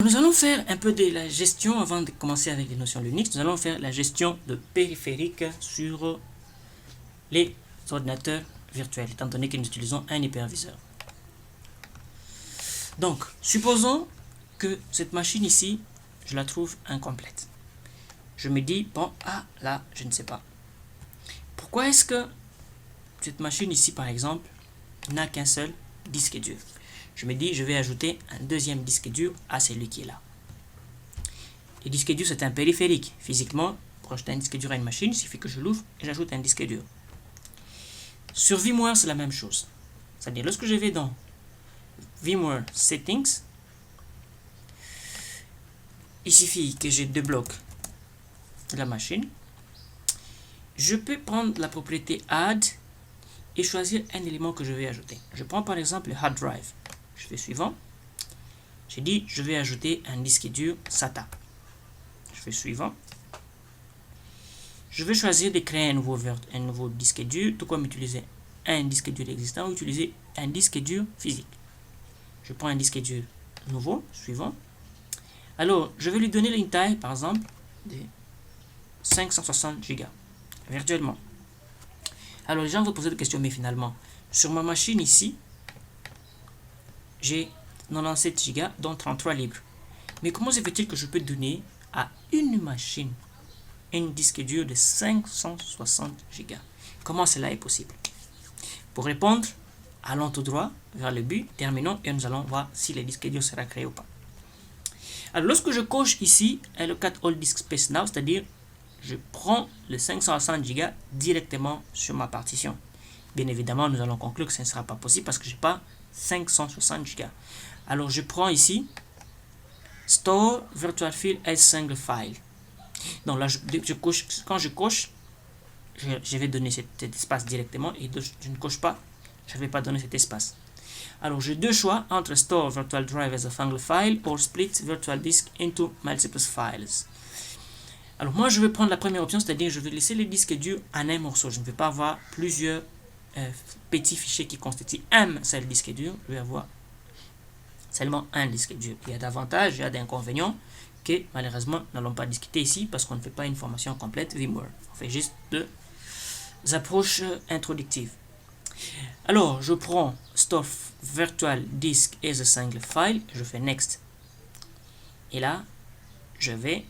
Nous allons faire un peu de la gestion avant de commencer avec les notions Linux. Nous allons faire la gestion de périphériques sur les ordinateurs virtuels, étant donné que nous utilisons un hyperviseur. Donc, supposons que cette machine ici, je la trouve incomplète. Je me dis, bon, là, je ne sais pas. Pourquoi est-ce que cette machine ici, par exemple, n'a qu'un seul disque dur? Je me dis, je vais ajouter un deuxième disque dur à celui qui est là. Le disque dur, c'est un périphérique. Physiquement, pour ajouter un disque dur à une machine, il suffit que je l'ouvre et j'ajoute un disque dur. Sur VMware, c'est la même chose. C'est-à-dire, lorsque je vais dans VMware Settings, il suffit que j'ai deux blocs de la machine. Je peux prendre la propriété Add et choisir un élément que je vais ajouter. Je prends par exemple le hard drive. Je fais suivant. J'ai dit, je vais ajouter un disque dur SATA. Je fais suivant. Je vais choisir de créer un nouveau disque dur, tout comme utiliser un disque dur existant ou utiliser un disque dur physique. Je prends un disque dur nouveau, suivant. Alors, je vais lui donner une taille, par exemple, de 560 Go, virtuellement. Alors, les gens vont poser des questions, mais finalement, sur ma machine ici, j'ai 97 Go, dont 33 libres. Mais comment se fait-il que je peux donner à une machine un disque dur de 560 Go? Comment cela est possible? Pour répondre, allons tout droit vers le but, terminons et nous allons voir si le disque dur sera créé ou pas. Alors, lorsque je coche ici allocate all disk space now, c'est-à-dire je prends le 560 Go directement sur ma partition. Bien évidemment, nous allons conclure que ce ne sera pas possible parce que je n'ai pas 560 Go. Alors, je prends ici Store Virtual Field as Single File. Donc là, quand je coche, je vais donner cet espace directement et je ne coche pas, je ne vais pas donner cet espace. Alors, j'ai deux choix entre Store Virtual Drive as a Single File ou Split Virtual Disk into Multiple Files. Alors, moi, je vais prendre la première option, c'est-à-dire je vais laisser le disque dur en un morceau. Je ne vais pas avoir plusieurs petits fichiers qui constituent un seul disque dur. Je vais avoir seulement un disque dur. Il y a d'avantages, il y a d'inconvénients que malheureusement nous n'allons pas discuter ici parce qu'on ne fait pas une formation complète VMware. On fait juste deux approches introductives. Alors, je prends Store Virtual Disk as a Single File, je fais Next. Et là, je vais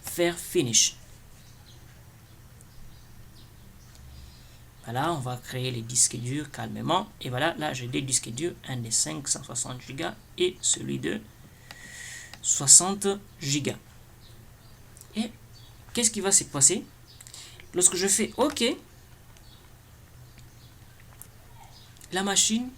faire Finish. Voilà, on va créer les disques durs calmement. Et voilà, là j'ai deux disques durs, un de 560 Go et celui de 60 Go. Et qu'est-ce qui va se passer? Lorsque je fais OK, la machine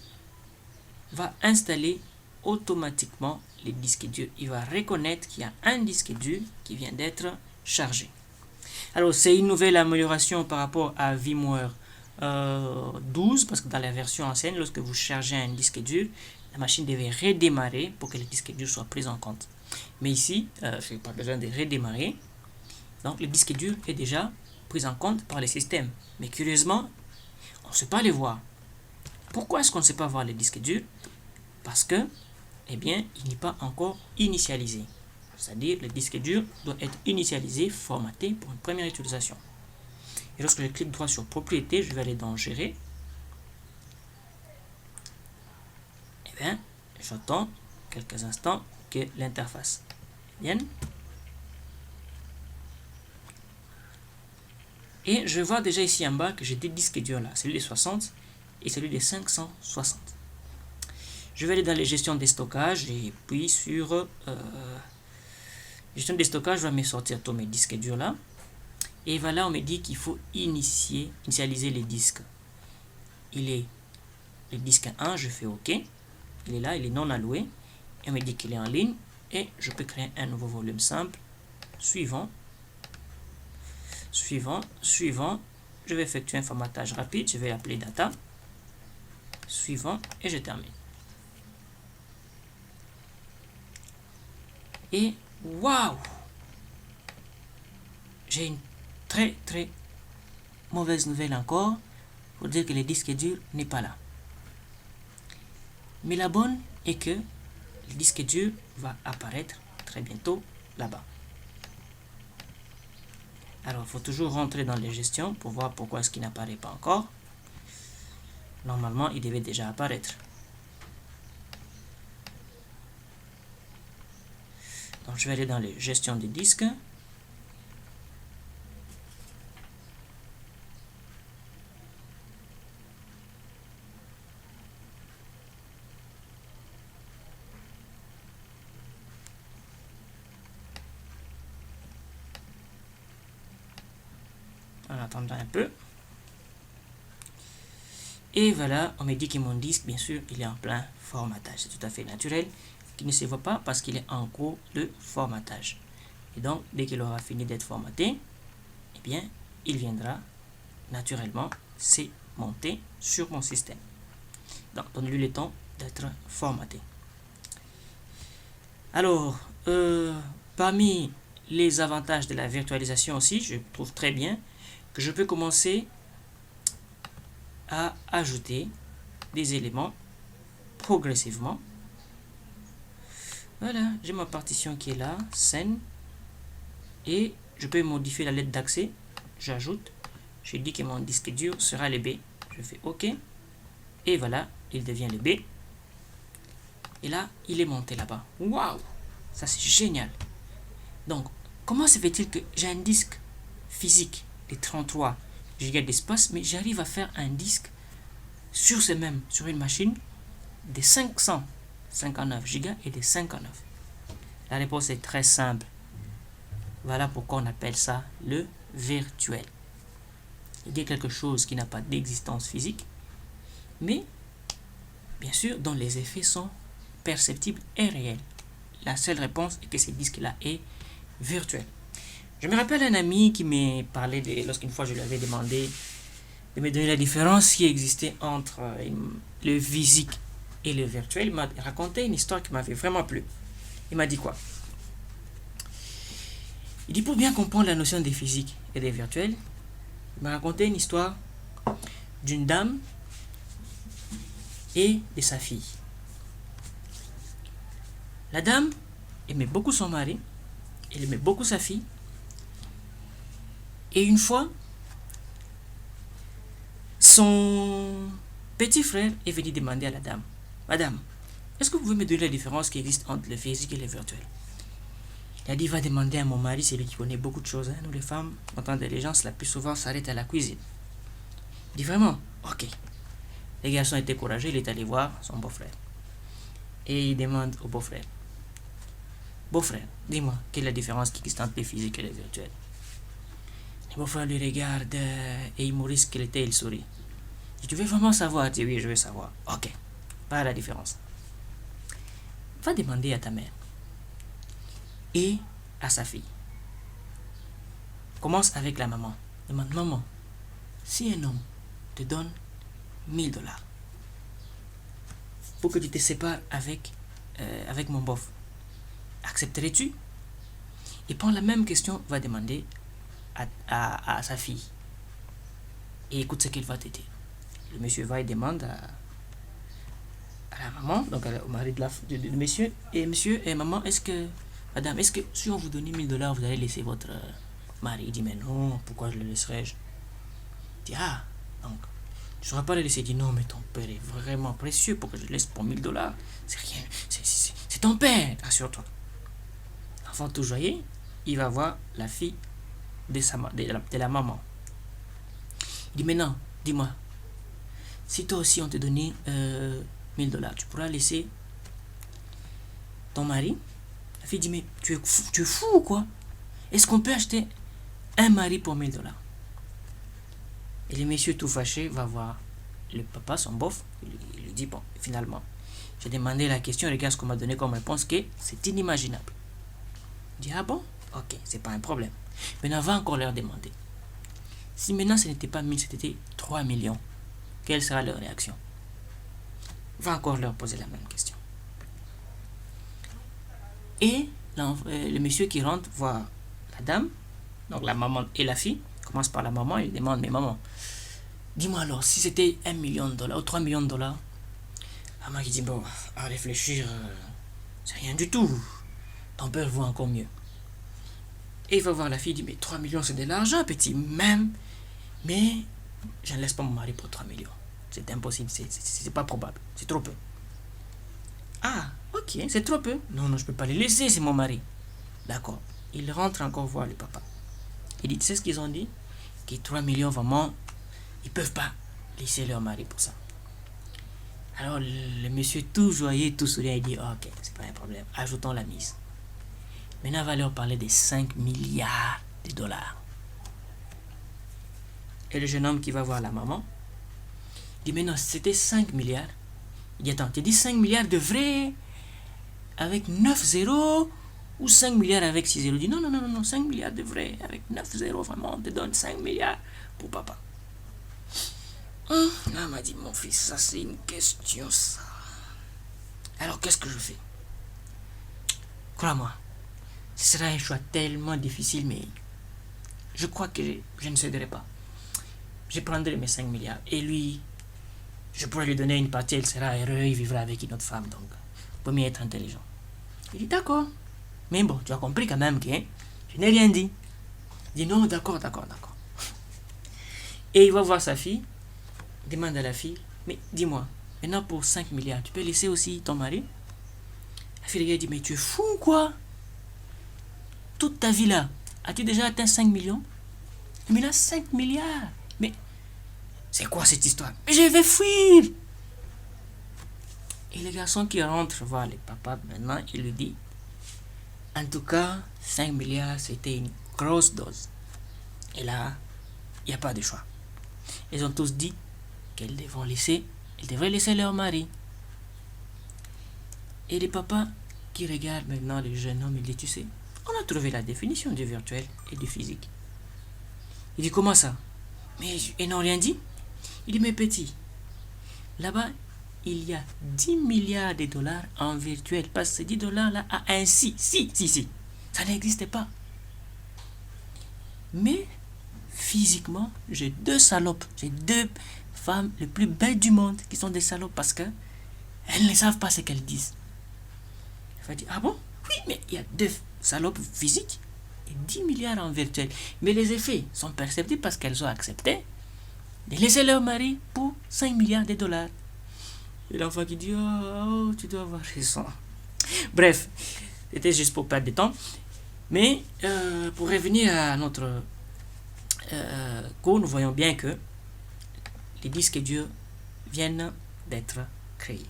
va installer automatiquement les disques durs. Il va reconnaître qu'il y a un disque dur qui vient d'être chargé. Alors, c'est une nouvelle amélioration par rapport à VMware 12, parce que dans la version ancienne, lorsque vous chargez un disque dur, la machine devait redémarrer pour que le disque dur soit pris en compte. Mais ici, je n'ai pas besoin de redémarrer. Donc, le disque dur est déjà pris en compte par le système. Mais curieusement, on ne sait pas les voir. Pourquoi est-ce qu'on ne sait pas voir les disques durs? Parce que, eh bien, il n'est pas encore initialisé. C'est-à-dire, le disque dur doit être initialisé, formaté pour une première utilisation. Et lorsque je clique droit sur Propriétés, je vais aller dans Gérer. Eh bien, j'attends quelques instants que l'interface vienne. Et je vois déjà ici en bas que j'ai deux disques durs là, celui de 60 et celui de 560. Je vais aller dans les gestions des stockages et puis sur gestion des stockages, je vais me sortir tous mes disques durs là. Et voilà, on me dit qu'il faut initialiser les disques. Il est le disque 1, je fais OK. Il est là, il est non alloué. Et on me dit qu'il est en ligne. Et je peux créer un nouveau volume simple. Suivant. Suivant. Suivant. Je vais effectuer un formatage rapide. Je vais l'appeler data. Suivant. Et je termine. Et waouh! J'ai une très mauvaise nouvelle encore pour dire que le disque dur n'est pas là. Mais la bonne et que le disque dur va apparaître très bientôt là-bas. Alors, il faut toujours rentrer dans les gestions pour voir pourquoi est-ce qu'il n'apparaît pas encore. Normalement, il devait déjà apparaître. Donc, je vais aller dans les gestions des disques. En attendant un peu. Et voilà, on me dit que mon disque, bien sûr, il est en plein formatage. C'est tout à fait naturel qu'il ne se voit pas parce qu'il est en cours de formatage. Et donc, dès qu'il aura fini d'être formaté, eh bien, il viendra naturellement se monter sur mon système. Donc, donnez-lui le temps d'être formaté. Alors, parmi les avantages de la virtualisation aussi, je trouve très bien que je peux commencer à ajouter des éléments progressivement. Voilà, j'ai ma partition qui est là, scène, et je peux modifier la lettre d'accès. J'ajoute, je dis que mon disque dur sera le B. Je fais OK, et voilà, il devient le B. Et là, il est monté là-bas. Waouh, ça c'est génial. Donc, comment se fait-il que j'ai un disque physique de 33 Go d'espace, mais j'arrive à faire un disque sur une machine de 559 Go et de 59. La réponse est très simple. Voilà pourquoi on appelle ça le virtuel. Il y a quelque chose qui n'a pas d'existence physique, mais bien sûr dont les effets sont perceptibles et réels. La seule réponse est que ce disque-là est virtuel. Je me rappelle un ami qui m'a parlé lorsqu'une fois je lui avais demandé de me donner la différence qui existait entre le physique et le virtuel. Il m'a raconté une histoire qui m'avait vraiment plu. Il m'a dit quoi? Il dit, pour bien comprendre la notion des physiques et des virtuels, il m'a raconté une histoire d'une dame et de sa fille. La dame aimait beaucoup son mari, elle aimait beaucoup sa fille, et une fois, son petit frère est venu demander à la dame, Madame, est-ce que vous pouvez me donner la différence qui existe entre le physique et le virtuel? Il a dit, va demander à mon mari, c'est lui qui connaît beaucoup de choses. Hein. Nous les femmes, en tant d'intelligence, la plus souvent s'arrête à la cuisine. Il dit vraiment, ok. Les garçons étaient courageux, il est allé voir son beau-frère. Et il demande au beau-frère, beau-frère, dis-moi, quelle est la différence qui existe entre le physique et le virtuel? Le beau-frère lui regarde et humoriste qu'il était, il sourit. Il dit, tu veux vraiment savoir? Il dit, oui, je veux savoir. Ok, pas la différence. Va demander à ta mère et à sa fille. Commence avec la maman. Demande, maman, si un homme te donne 1000 $ pour que tu te sépares avec mon bof, accepterais-tu? Et prends la même question, va demander à sa fille. Et écoute ce qu'il va te dire. Le monsieur va et demande à la maman, donc au mari de monsieur, et monsieur et maman, madame, est-ce que si on vous donne 1000 $, vous allez laisser votre mari? Il dit, mais non, pourquoi je le laisserais-je? Il dit, ah, donc, tu ne sauras pas le laisser. Il dit, non, mais ton père est vraiment précieux pour que je le laisse pour 1000 $. C'est rien, c'est ton père, assure-toi. L'enfant tout joyeux, il va voir la fille de la maman. Il dit, maintenant, dis-moi, si toi aussi on te donnait 1000 $, tu pourras laisser ton mari? La fille dit, mais tu es fou ou quoi? Est-ce qu'on peut acheter un mari pour 1000 $? Et le monsieur tout fâché va voir le papa, son bof, il lui dit, bon, finalement, j'ai demandé la question, regarde ce qu'on m'a donné comme réponse, que c'est inimaginable. Il dit, ah bon? Ok, c'est pas un problème. Maintenant, va encore leur demander. Si maintenant ce n'était pas 1000, c'était 3 millions, quelle sera leur réaction? Va encore leur poser la même question. Et le monsieur qui rentre voit la dame, donc la maman et la fille, commence par la maman, il demande, mais maman, dis-moi alors, si c'était 1 million de $, ou 3 millions de $, Maman qui dit, bon, à réfléchir, c'est rien du tout. Ton père voit encore mieux. Et il va voir la fille, il dit, mais 3 millions, c'est de l'argent, petit, même. Mais je ne laisse pas mon mari pour 3 millions. C'est impossible, c'est pas probable, c'est trop peu. Ah, ok, c'est trop peu. Non, non, je peux pas les laisser, c'est mon mari. D'accord. Il rentre encore voir le papa. Il dit, tu sais ce qu'ils ont dit? Que 3 millions, vraiment, ils peuvent pas laisser leur mari pour ça. Alors, le monsieur tout joyeux, tout souriant, il dit, ok, c'est pas un problème, ajoutons la mise. Maintenant, on va leur parler des 5 milliards de dollars. Et le jeune homme qui va voir la maman, il dit, mais non, c'était 5 milliards. Il dit, attends, tu dis 5 milliards de vrai avec 9 zéros ou 5 milliards avec 6 zéros? Il dit, non, non, non, non, 5 milliards de vrai avec 9 zéros, vraiment, on te donne 5 milliards pour papa. Là, m'a dit, mon fils, ça c'est une question, ça. Alors, qu'est-ce que je fais? Crois-moi, ce sera un choix tellement difficile, mais je crois que je ne céderai pas. Je prendrai mes 5 milliards et lui, je pourrais lui donner une partie, il sera heureux, il vivra avec une autre femme, donc, vaut mieux être intelligent. Il dit, d'accord. Mais bon, tu as compris quand même que je n'ai rien dit. Il dit, non, d'accord, d'accord, d'accord. Et il va voir sa fille, demande à la fille, mais dis-moi, maintenant pour 5 milliards, tu peux laisser aussi ton mari? La fille regarde et dit, mais tu es fou quoi? Toute ta vie là, as-tu déjà atteint 5 millions? Mais là, 5 milliards. Mais c'est quoi cette histoire? Mais je vais fuir. Et le garçon qui rentre voir le papa maintenant, il lui dit, en tout cas, 5 milliards, c'était une grosse dose. Et là, il n'y a pas de choix. Ils ont tous dit qu'elles devraient laisser leur mari. Et le papa qui regarde maintenant le jeune homme, il dit, tu sais, on a trouvé la définition du virtuel et du physique. Il dit, comment ça? Mais ils n'ont rien dit. Il dit, mais petit, là-bas, il y a 10 milliards de dollars en virtuel. Parce que ces 10 dollars-là a un si. Ça n'existe pas. Mais, physiquement, j'ai 2 salopes. J'ai 2 femmes les plus belles du monde qui sont des salopes parce que elles ne savent pas ce qu'elles disent. Il va dire, ah bon? Oui, mais il y a 2 salopes physiques et 10 milliards en virtuel. Mais les effets sont perceptibles parce qu'elles ont accepté de laisser leur mari pour 5 milliards de dollars. Et l'enfant qui dit, oh, tu dois avoir raison. Bref, c'était juste pour perdre du temps. Mais pour revenir à notre cours, nous voyons bien que les disques durs viennent d'être créés.